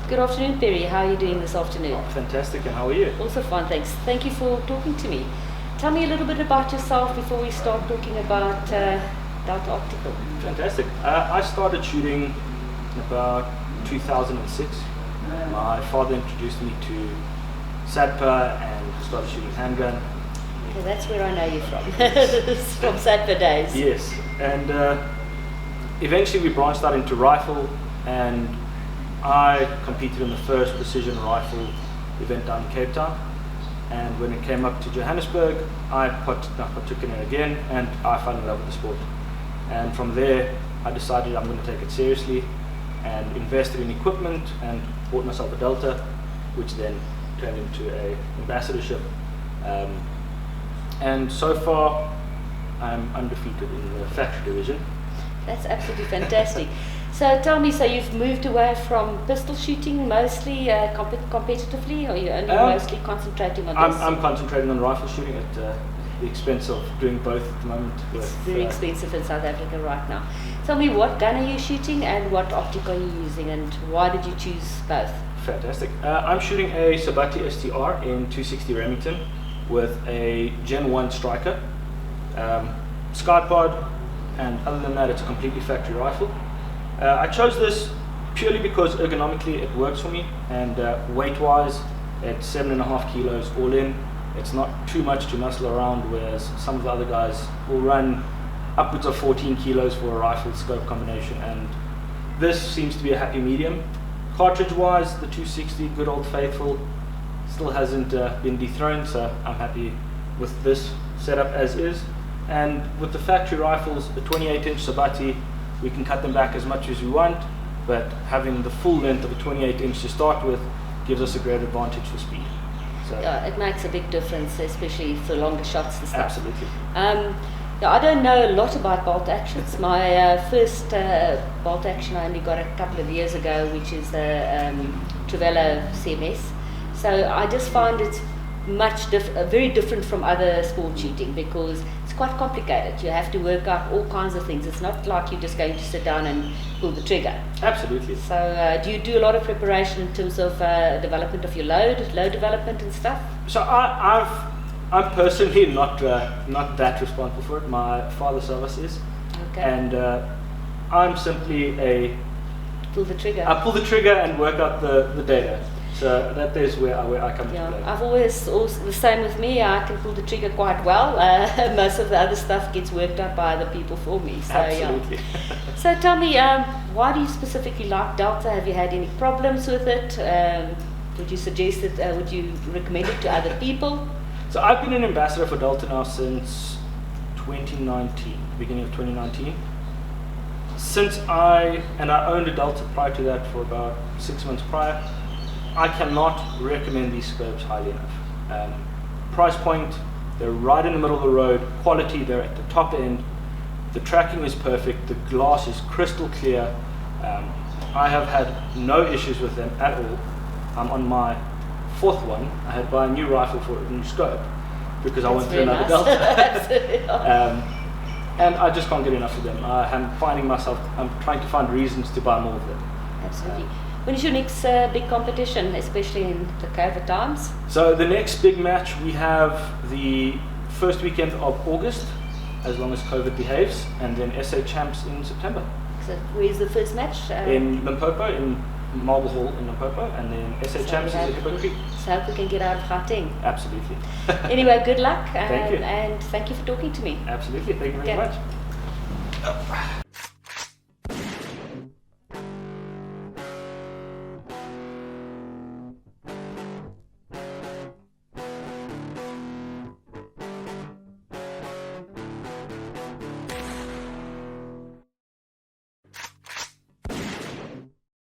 Good afternoon, Perry. How are you doing this afternoon? Oh, fantastic, and how are you? Also fine, thanks. Thank you for talking to me. Tell me a little bit about yourself before we start talking about Delta Optical. Fantastic. I started shooting in about 2006. My father introduced me to SADPA and started shooting handgun. Okay, that's where I know you from. From SADPA days. Yes, and eventually we branched out into rifle, and I competed in the first precision rifle event down in Cape Town. And when it came up to Johannesburg, I partook in it again, and I fell in love with the sport. And from there, I decided I'm going to take it seriously and invested in equipment and bought myself a Delta, which then turned into an ambassadorship. And so far, I'm undefeated in the factory division. That's absolutely fantastic. So tell me, so you've moved away from pistol shooting mostly competitively, or are you only mostly concentrating on this? I'm concentrating on rifle shooting at the expense of doing both at the moment. It's very expensive in South Africa right now. Tell me, what gun are you shooting and what optic are you using, and why did you choose both? Fantastic. I'm shooting a Sabati STR in 260 Remington with a Gen 1 striker, SkyPod, and other than that, it's a completely factory rifle. I chose this purely because ergonomically it works for me, and weight-wise, it's 7.5 kilos all in. It's not too much to muscle around, whereas some of the other guys will run upwards of 14 kilos for a rifle scope combination, and this seems to be a happy medium. Cartridge-wise, the 260, good old faithful, still hasn't been dethroned, so I'm happy with this setup as is. And with the factory rifles, the 28-inch Sabati, we can cut them back as much as we want, but having the full length of a 28-inch to start with gives us a great advantage for speed. So yeah, it makes a big difference, especially for longer shots and stuff. Absolutely. Yeah, I don't know a lot about bolt actions. My first bolt action I only got a couple of years ago, which is the Trevelo CMS. So I just find it's very different from other sport shooting because it's quite complicated. You have to work out all kinds of things. It's not like you're just going to sit down and pull the trigger. Absolutely. So do you do a lot of preparation in terms of development of your load development and stuff? So I'm personally not that responsible for it. My father Savas is. Okay. And I'm simply a pull the trigger. I pull the trigger and work out the data. So that is where I come to play. I've always also the same with me. I can pull the trigger quite well. Most of the other stuff gets worked out by other people for me. So, absolutely. Yeah. So tell me, why do you specifically like Delta? Have you had any problems with it? Would you suggest it? Would you recommend it to other people? So I've been an ambassador for Delta now since 2019, beginning of 2019. Since I owned a Delta prior to that for about 6 months prior. I cannot recommend these scopes highly enough. Price point, they're right in the middle of the road. Quality, they're at the top end. The tracking is perfect. The glass is crystal clear. I have had no issues with them at all. I'm on my 4th one. I had to buy a new rifle for a new scope because I went through another Delta. And I just can't get enough of them. I'm trying to find reasons to buy more of them. Absolutely. When is your next big competition, especially in the COVID times? So the next big match, we have the first weekend of August, as long as COVID behaves, and then SA Champs in September. So where's the first match? In Limpopo, in Marble Hall in Limpopo, and then SA Champs is at Hippo Creek. So I hope we can get out of Gauteng. Absolutely. Anyway, good luck, thank you. And thank you for talking to me. Absolutely, thank you very much.